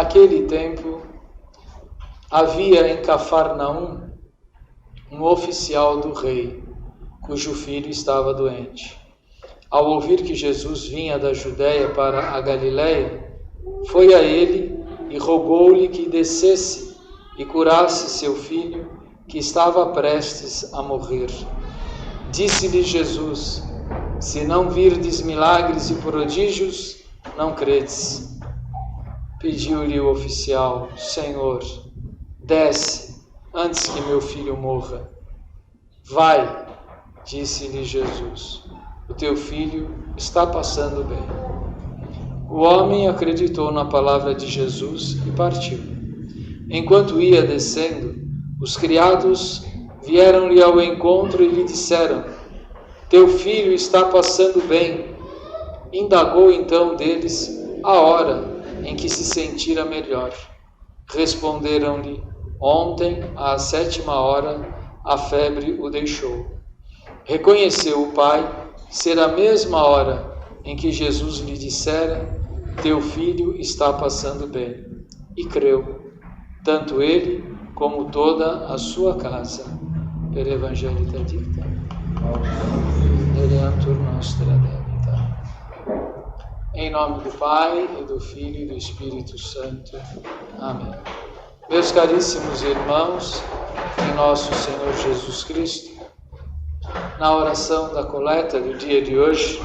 Naquele tempo, havia em Cafarnaum um oficial do rei, cujo filho estava doente. Ao ouvir que Jesus vinha da Judéia para a Galiléia, foi a ele e rogou-lhe que descesse e curasse seu filho, que estava prestes a morrer. Disse-lhe Jesus: se não virdes milagres e prodígios, não credes. Pediu-lhe o oficial: Senhor, desce antes que meu filho morra. Vai, disse-lhe Jesus, o teu filho está passando bem. O homem acreditou na palavra de Jesus e partiu. Enquanto ia descendo, os criados vieram-lhe ao encontro e lhe disseram: teu filho está passando bem. Indagou então deles a hora em que se sentira melhor. Responderam-lhe: ontem, à 7ª, a febre o deixou. Reconheceu o pai ser a mesma hora em que Jesus lhe dissera: teu filho está passando bem. E creu, tanto ele como toda a sua casa. Per Evangelii dicta. Eleantur nostra debita. Em nome do Pai, e do Filho e do Espírito Santo. Amém. Meus caríssimos irmãos, em nosso Senhor Jesus Cristo, na oração da coleta do dia de hoje,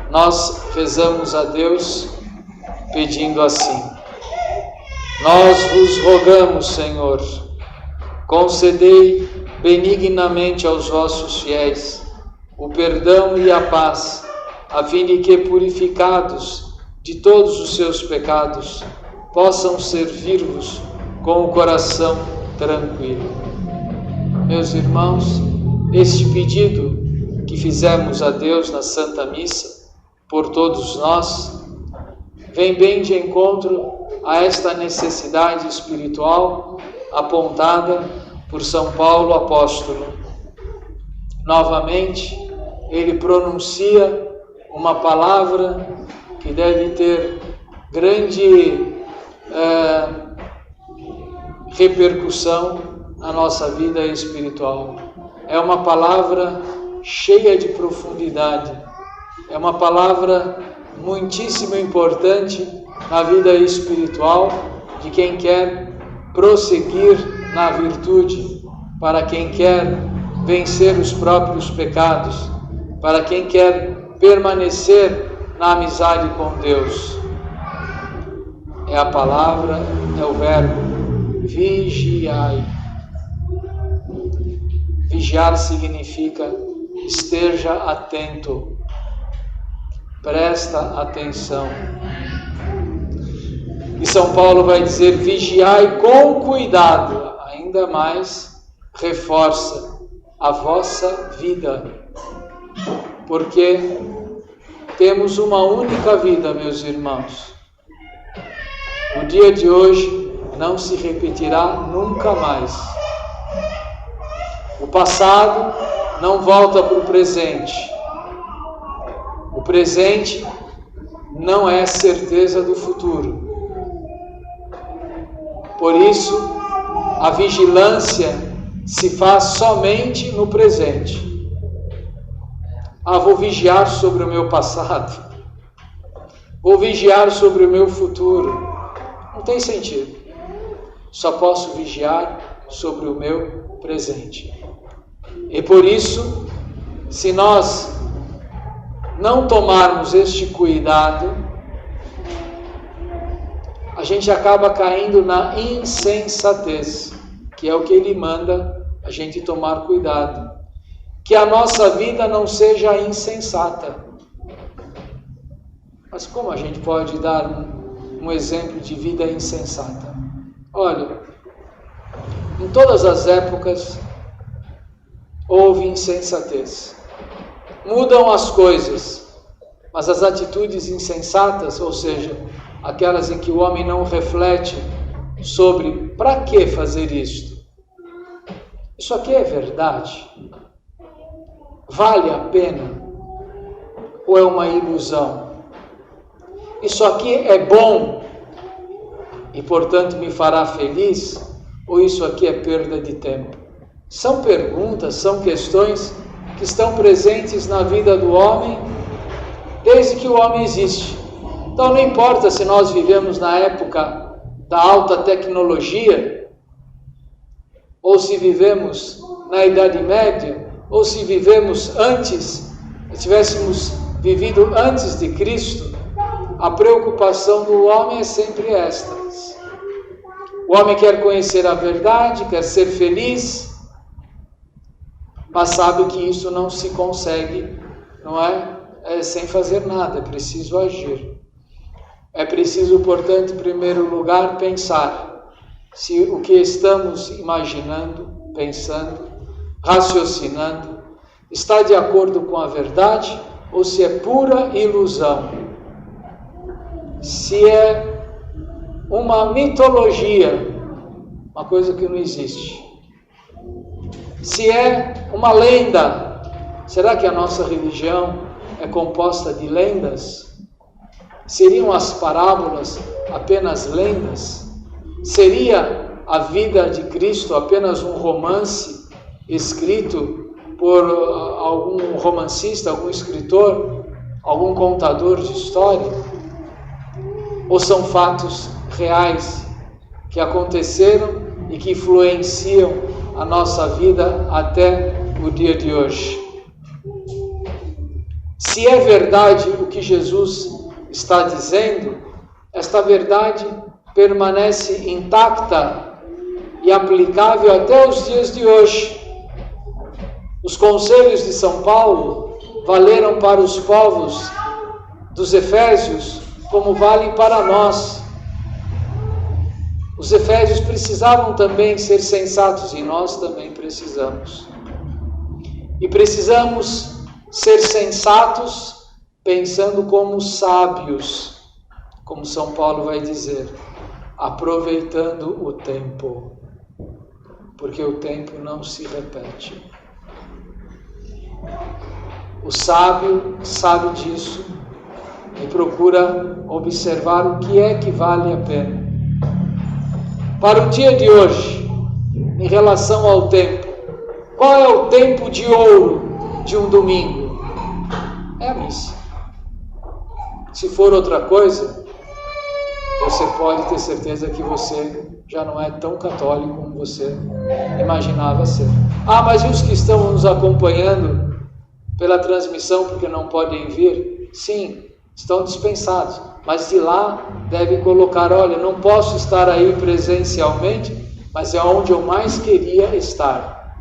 nós rezamos a Deus pedindo assim: nós vos rogamos, Senhor, concedei benignamente aos vossos fiéis o perdão e a paz, a fim de que, purificados de todos os seus pecados, possam servir-vos com o coração tranquilo. Meus irmãos, este pedido que fizemos a Deus na Santa Missa, por todos nós, vem bem de encontro a esta necessidade espiritual apontada por São Paulo apóstolo. Novamente, ele pronuncia uma palavra que deve ter grande repercussão na nossa vida espiritual. É uma palavra cheia de profundidade, é uma palavra muitíssimo importante na vida espiritual de quem quer prosseguir na virtude, para quem quer vencer os próprios pecados, para quem quer permanecer na amizade com Deus. É a palavra, é o verbo vigiai. Vigiar significa esteja atento, presta atenção. E São Paulo vai dizer: vigiai com cuidado, ainda mais reforça a vossa vida, porque temos uma única vida, meus irmãos. O dia de hoje não se repetirá nunca mais. O passado não volta para o presente. O presente não é certeza do futuro. Por isso, a vigilância se faz somente no presente. Vou vigiar sobre o meu passado. Vou vigiar sobre o meu futuro. Não tem sentido. Só posso vigiar sobre o meu presente. E por isso, se nós não tomarmos este cuidado, a gente acaba caindo na insensatez, que é o que ele manda a gente tomar cuidado. Que a nossa vida não seja insensata. Mas como a gente pode dar um exemplo de vida insensata? Olha, em todas as épocas houve insensatez. Mudam as coisas, mas as atitudes insensatas, ou seja, aquelas em que o homem não reflete sobre para que fazer isto. Isso aqui é verdade? Vale a pena? Ou é uma ilusão? Isso aqui é bom? e, portanto, me fará feliz? Ou isso aqui é perda de tempo? São perguntas, são questões que estão presentes na vida do homem desde que o homem existe. Então não importa se nós vivemos na época da alta tecnologia, ou se vivemos na Idade Média, ou se vivemos antes, se tivéssemos vivido antes de Cristo, a preocupação do homem é sempre esta. O homem quer conhecer a verdade, quer ser feliz, mas sabe que isso não se consegue, não é? Sem fazer nada, é preciso agir. É preciso, portanto, em primeiro lugar, pensar se o que estamos imaginando, pensando, raciocinando, está de acordo com a verdade ou se é pura ilusão. Se é uma mitologia, uma coisa que não existe. Se é uma lenda, será que a nossa religião é composta de lendas? Seriam as parábolas apenas lendas? Seria a vida de Cristo apenas um romance escrito por algum romancista, algum escritor, algum contador de história? Ou são fatos reais que aconteceram e que influenciam a nossa vida até o dia de hoje? Se é verdade o que Jesus está dizendo, esta verdade permanece intacta e aplicável até os dias de hoje. Os conselhos de São Paulo valeram para os povos dos Efésios como valem para nós. Os Efésios precisavam também ser sensatos e nós também precisamos. E precisamos ser sensatos pensando como sábios, como São Paulo vai dizer, aproveitando o tempo, porque o tempo não se repete. O sábio sabe disso e procura observar o que é que vale a pena. Para o dia de hoje, em relação ao tempo, qual é o tempo de ouro de um domingo? É a missa. Se for outra coisa, você pode ter certeza que você já não é tão católico como você imaginava ser. Ah, mas e os que estão nos acompanhando pela transmissão porque não podem vir? Sim, estão dispensados, mas de lá devem colocar, olha, não posso estar aí presencialmente, mas é onde eu mais queria estar.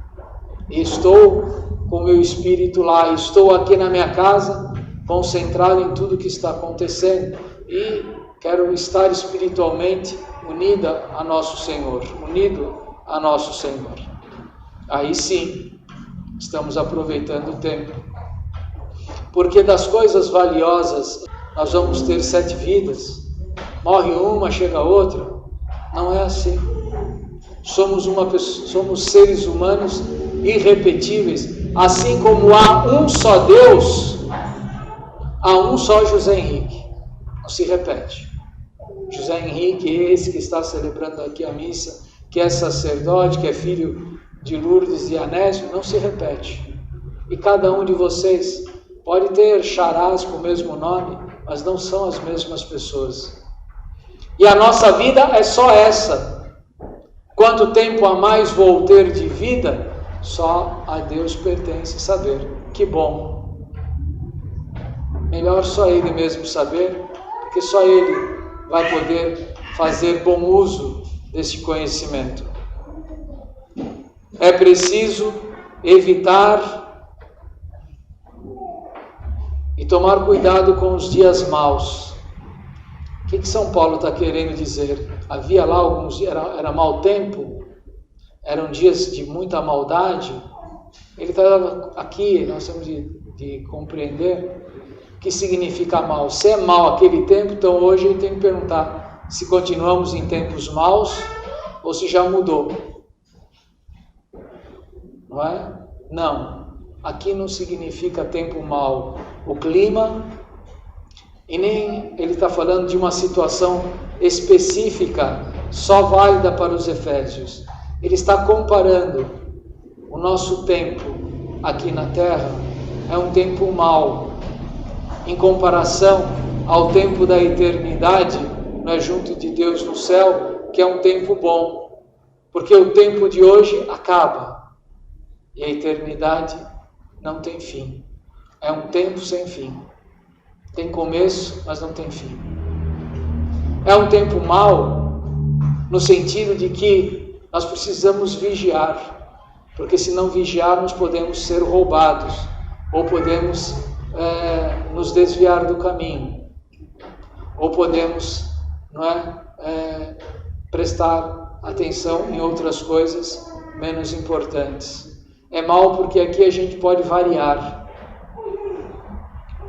E estou com o meu espírito lá, estou aqui na minha casa, concentrado em tudo que está acontecendo e quero estar espiritualmente unida a nosso Senhor, unido a nosso Senhor. Aí sim, estamos aproveitando o tempo. Porque das coisas valiosas, nós vamos ter 7 vidas. Morre uma, chega outra. Não é assim. Somos seres humanos irrepetíveis. Assim como há um só Deus, há um só José Henrique. Não se repete. José Henrique, esse que está celebrando aqui a missa, que é sacerdote, que é filho de Lourdes e Anésio, não se repete. E cada um de vocês pode ter charás com o mesmo nome, mas não são as mesmas pessoas. E a nossa vida é só essa. Quanto tempo a mais vou ter de vida, só a Deus pertence saber. Que bom. Melhor só Ele mesmo saber, porque só Ele vai poder fazer bom uso desse conhecimento. É preciso evitar e tomar cuidado com os dias maus. O que São Paulo está querendo dizer? Havia lá alguns dias, era mau tempo, eram dias de muita maldade. Ele está aqui, nós temos de compreender o que significa mal. Se é mal aquele tempo, então hoje a gente tem que perguntar se continuamos em tempos maus ou se já mudou. Não é? Não. Aqui não significa tempo mau o clima, e nem ele está falando de uma situação específica só válida para os efésios. Ele está comparando o nosso tempo aqui na Terra, é um tempo mau, em comparação ao tempo da eternidade, junto de Deus no céu, que é um tempo bom, porque o tempo de hoje acaba, e a eternidade não tem fim. É um tempo sem fim. Tem começo, mas não tem fim. É um tempo mau, no sentido de que nós precisamos vigiar, porque se não vigiarmos podemos ser roubados, ou podemos nos desviar do caminho, ou podemos prestar atenção em outras coisas menos importantes. É mau porque aqui a gente pode variar,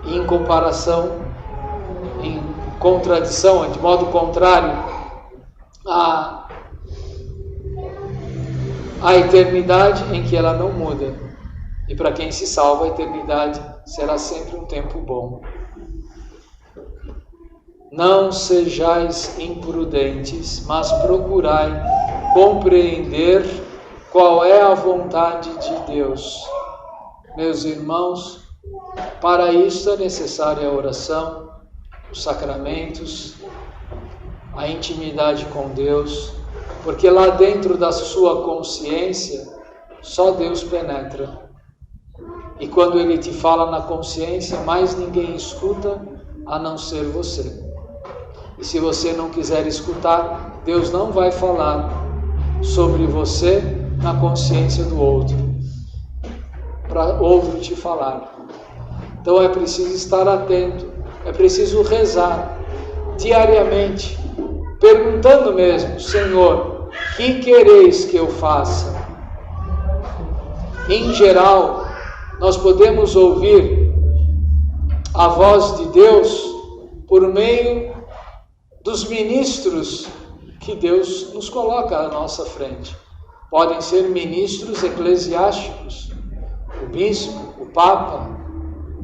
e em comparação, em contradição, de modo contrário à eternidade, em que ela não muda. E para quem se salva, a eternidade será sempre um tempo bom. Não sejais imprudentes, mas procurai compreender qual é a vontade de Deus. Meus irmãos, para isso é necessária a oração, os sacramentos, a intimidade com Deus, porque lá dentro da sua consciência, só Deus penetra. E quando Ele te fala na consciência, mais ninguém escuta a não ser você. E se você não quiser escutar, Deus não vai falar sobre você na consciência do outro, para outro te falar. Então é preciso estar atento, é preciso rezar diariamente, perguntando mesmo: Senhor, que quereis que eu faça? Em geral, nós podemos ouvir a voz de Deus por meio dos ministros que Deus nos coloca à nossa frente. Podem ser ministros eclesiásticos, o bispo, o papa,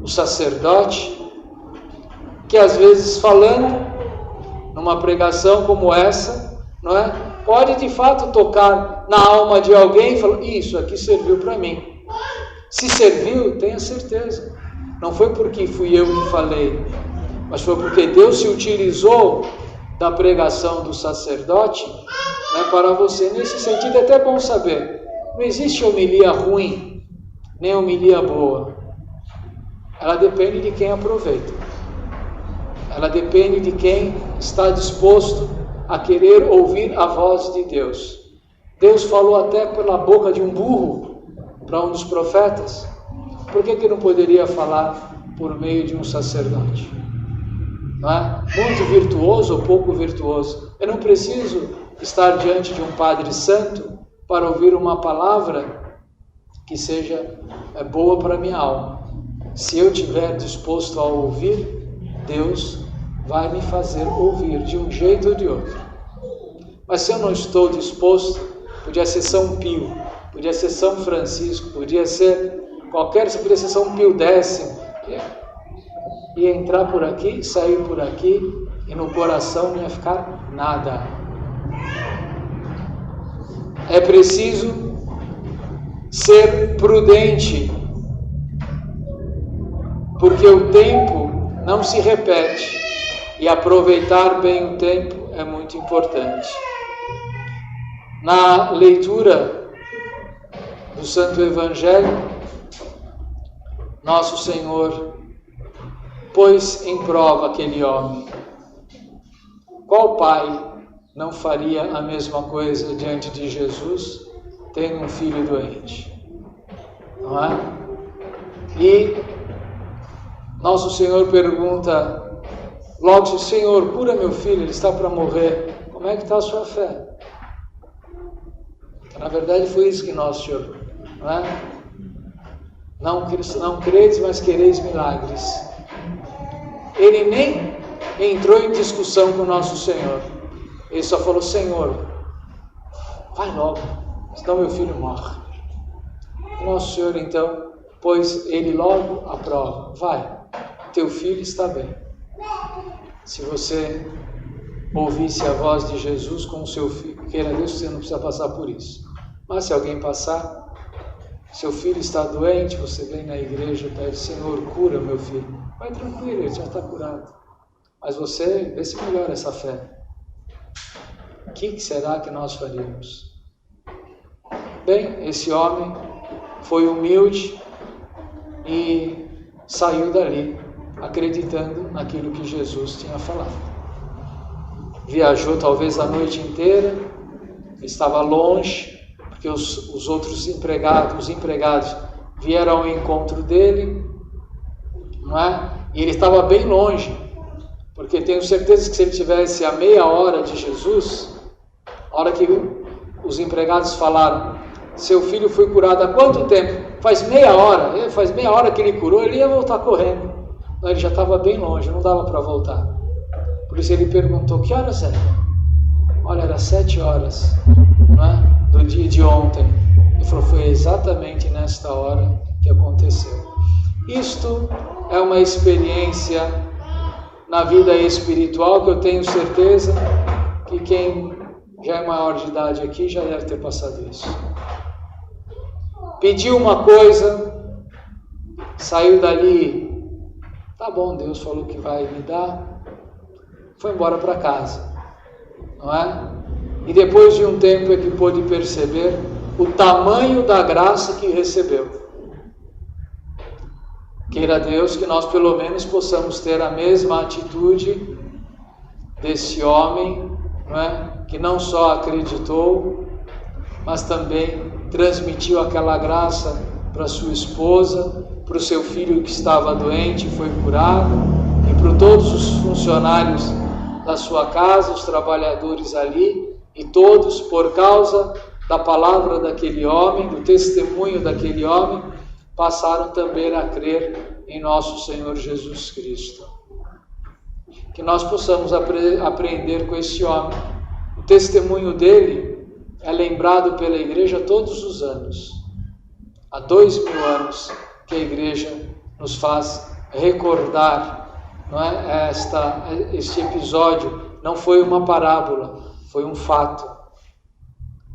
o sacerdote, que às vezes falando numa pregação como essa, pode de fato tocar na alma de alguém e falar: isso aqui serviu para mim. Se serviu, tenha certeza, não foi porque fui eu que falei, mas foi porque Deus se utilizou da pregação do sacerdote para você. Nesse sentido é até bom saber, não existe homilia ruim, nem homilia boa. Ela depende de quem aproveita. Ela depende de quem está disposto a querer ouvir a voz de Deus. Deus falou até pela boca de um burro para um dos profetas. Por que não poderia falar por meio de um sacerdote? Não é? Muito virtuoso ou pouco virtuoso. Eu não preciso estar diante de um Padre Santo para ouvir uma palavra que seja boa para a minha alma. Se eu estiver disposto a ouvir, Deus vai me fazer ouvir de um jeito ou de outro. Mas se eu não estou disposto, podia ser São Pio, podia ser São Francisco, podia ser podia ser São Pio X, ia entrar por aqui, sair por aqui, e no coração não ia ficar nada. É preciso ser prudente, porque o tempo não se repete, e aproveitar bem o tempo é muito importante. Na leitura do Santo Evangelho, Nosso Senhor pôs em prova aquele homem. Qual pai não faria a mesma coisa diante de Jesus, tendo um filho doente? Não é? E Nosso Senhor pergunta logo: Senhor, cura meu filho, ele está para morrer. Como é que está a sua fé? Na verdade foi isso que Nosso Senhor, não é? Não credes, mas quereis milagres. Ele nem entrou em discussão com Nosso Senhor. Ele só falou: Senhor, vai logo, senão meu filho morre. Nosso Senhor então pôs ele logo à prova. Vai, teu filho está bem. Se você ouvisse a voz de Jesus com o seu filho. Queira Deus que você não precisa passar por isso. Mas se alguém passar, seu filho está doente, você vem na igreja e pede: Senhor, cura meu filho. Vai tranquilo, ele já está curado. Mas você vê se melhora essa fé. O que será que nós faríamos? Bem, esse homem foi humilde e saiu dali acreditando naquilo que Jesus tinha falado. Viajou talvez a noite inteira, estava longe, porque os outros empregados vieram ao encontro dele, não é? E ele estava bem longe, porque tenho certeza que se ele tivesse a meia hora de Jesus, a hora que os empregados falaram: seu filho foi curado há quanto tempo? Faz meia hora que ele curou, ele ia voltar correndo. Não, ele já estava bem longe, não dava para voltar. Por isso ele perguntou: que horas era? Olha, era 7 horas, não é? Do dia de ontem. Ele falou: foi exatamente nesta hora que aconteceu. Isto é uma experiência na vida espiritual que eu tenho certeza que quem já é maior de idade aqui já deve ter passado isso. Pediu uma coisa, saiu dali, tá bom, Deus falou que vai me dar, foi embora para casa, não é? E depois de um tempo é que pôde perceber o tamanho da graça que recebeu. Queira Deus que nós pelo menos possamos ter a mesma atitude desse homem, não é? Que não só acreditou, mas também transmitiu aquela graça para sua esposa, para o seu filho que estava doente e foi curado, e para todos os funcionários da sua casa, os trabalhadores ali, e todos, por causa da palavra daquele homem, do testemunho daquele homem, passaram também a crer em nosso Senhor Jesus Cristo. Que nós possamos aprender com esse homem. O testemunho dele é lembrado pela igreja todos os anos. Há 2000 anos que a igreja nos faz recordar, não é? Este episódio não foi uma parábola, foi um fato.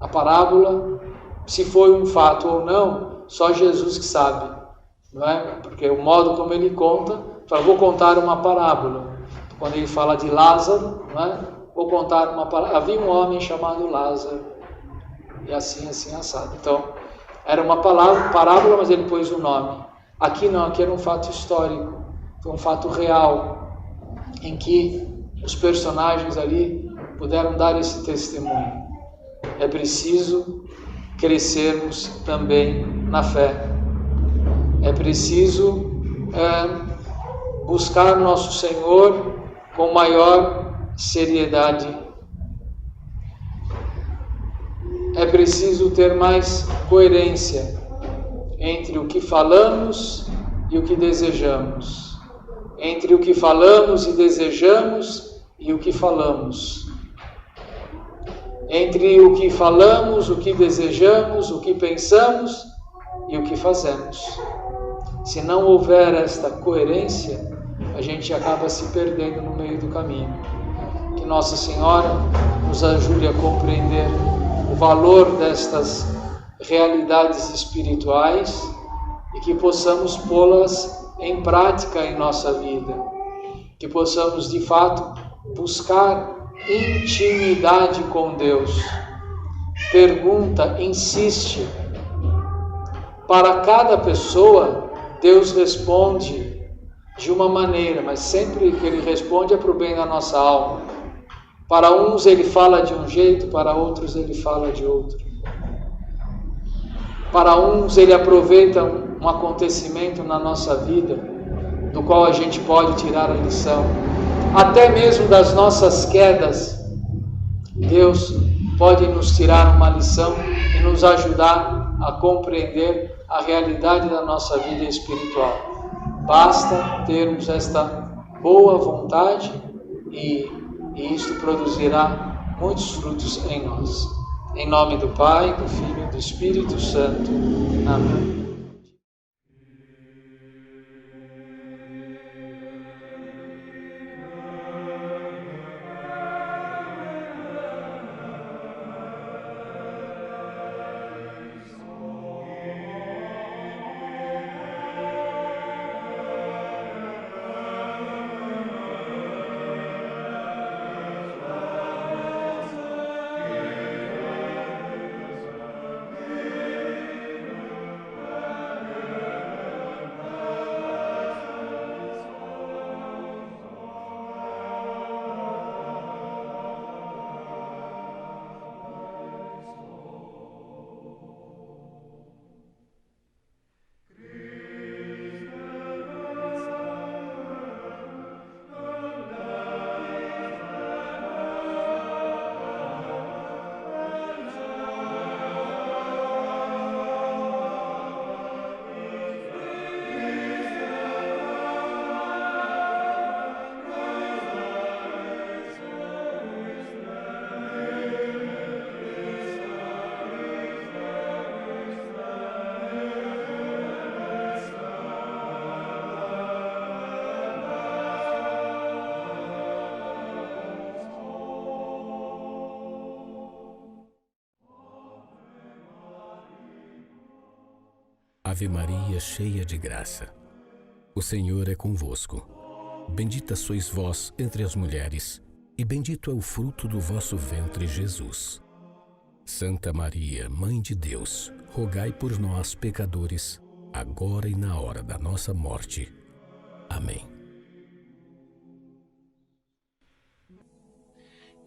A parábola, se foi um fato ou não, só Jesus que sabe, não é? Porque o modo como ele conta, fala: vou contar uma parábola. Quando ele fala de Lázaro, não é? Vou contar uma parábola. Havia um homem chamado Lázaro, e assim assado. Então, era uma parábola, mas ele pôs o nome. Aqui não, aqui era um fato histórico, foi um fato real, em que os personagens ali puderam dar esse testemunho. É preciso crescermos também na fé. É preciso buscar nosso Senhor com maior seriedade. É preciso ter mais coerência entre o que falamos e o que desejamos, entre o que falamos e desejamos e o que falamos, entre o que falamos, o que desejamos, o que pensamos e o que fazemos. Se não houver esta coerência, a gente acaba se perdendo no meio do caminho. Que Nossa Senhora nos ajude a compreender o valor destas realidades espirituais e que possamos pô-las em prática em nossa vida. Que possamos, de fato, buscar intimidade com Deus. Pergunta, insiste. Para cada pessoa, Deus responde de uma maneira, mas sempre que Ele responde é para o bem da nossa alma. Para uns Ele fala de um jeito, para outros Ele fala de outro. Para uns Ele aproveita um acontecimento na nossa vida, do qual a gente pode tirar a lição. Até mesmo das nossas quedas, Deus pode nos tirar uma lição e nos ajudar a compreender a realidade da nossa vida espiritual. Basta termos esta boa vontade e isto produzirá muitos frutos em nós. Em nome do Pai, do Filho e do Espírito Santo. Amém. Ave Maria, cheia de graça, o Senhor é convosco. Bendita sois vós entre as mulheres, e bendito é o fruto do vosso ventre, Jesus. Santa Maria, Mãe de Deus, rogai por nós, pecadores, agora e na hora da nossa morte. Amém.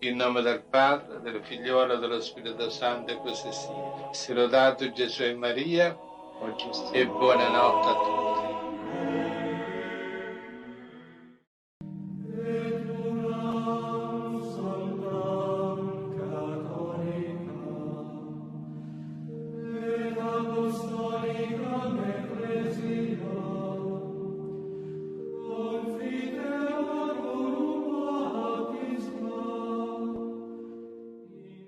In nome del Padre, del Figliolo e dello Spirito Santo, e così sia. Sia lodato Gesù e Maria, oggi e buonanotte a tutti.